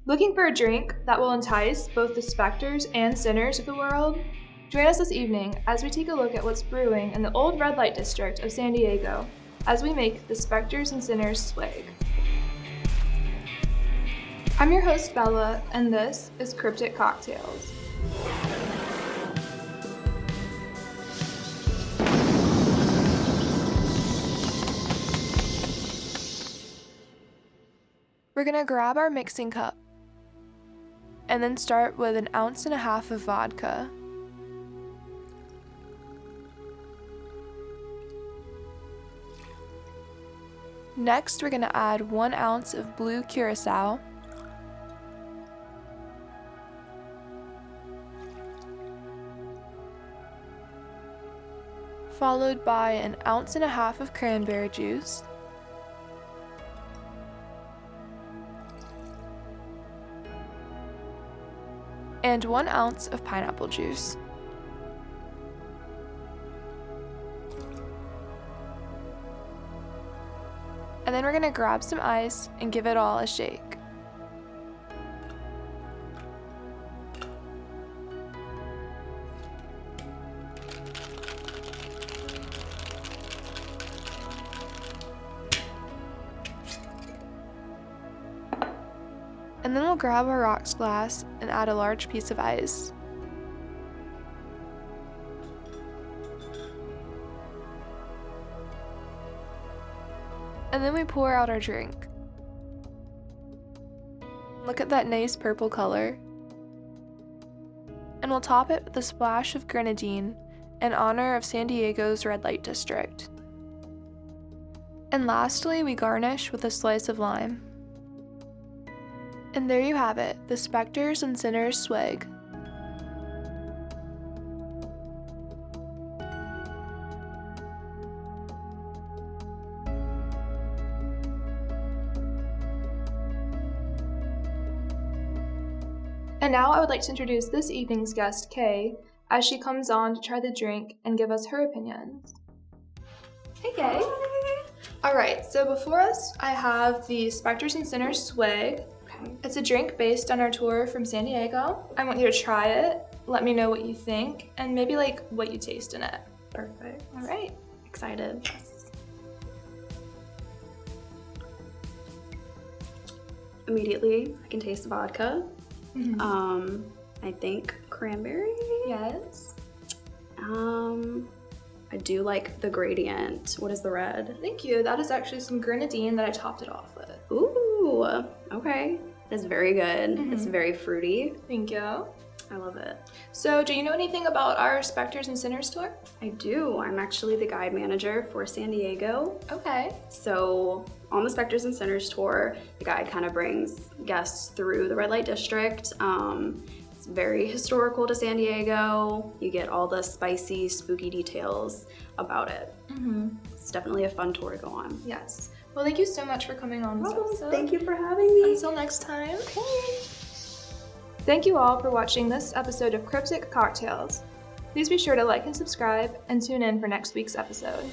Looking for a drink that will entice both the specters and sinners of the world? Join us this evening as we take a look at what's brewing in the old red light district of San Diego as we make the Specters and Sinners Swig. I'm your host Bella, and this is Cryptic Cocktails. We're gonna grab our mixing cup and then start with 1.5 ounces of vodka. Next, we're gonna add 1 ounce of blue curacao, followed by 1.5 ounces of cranberry juice, and 1 ounce of pineapple juice. And then we're gonna grab some ice and give it all a shake. And then we'll grab our rocks glass and add a large piece of ice. And then we pour out our drink. Look at that nice purple color. And we'll top it with a splash of grenadine in honor of San Diego's red light district. And lastly, we garnish with a slice of lime. And there you have it, the Specters and Sinners Swig. And now I would like to introduce this evening's guest, Kay, as she comes on to try the drink and give us her opinions. Hey, Kay. Hi. All right, so before us, I have the Specters and Sinners Swig. It's a drink based on our tour from San Diego. I want you to try it, let me know what you think, and maybe like what you taste in it. Perfect. All right. Excited. Yes. Immediately, I can taste the vodka. Mm-hmm. I think cranberry. Yes. I do like the gradient. What is the red? Thank you. That is actually some grenadine that I topped it off with. Ooh, okay. That's very good. Mm-hmm. It's very fruity. Thank you. I love it. So, do you know anything about our Specters and Sinners tour? I do. I'm actually the guide manager for San Diego. Okay. So on the Specters and Sinners tour, the guide kind of brings guests through the red light district. It's very historical to San Diego. You get all the spicy, spooky details about it. Mm-hmm. It's definitely a fun tour to go on. Yes. Well, thank you so much for coming on this episode. Thank you for having me. Until next time. Thank you all for watching this episode of Cryptic Cocktails. Please be sure to like and subscribe and tune in for next week's episode.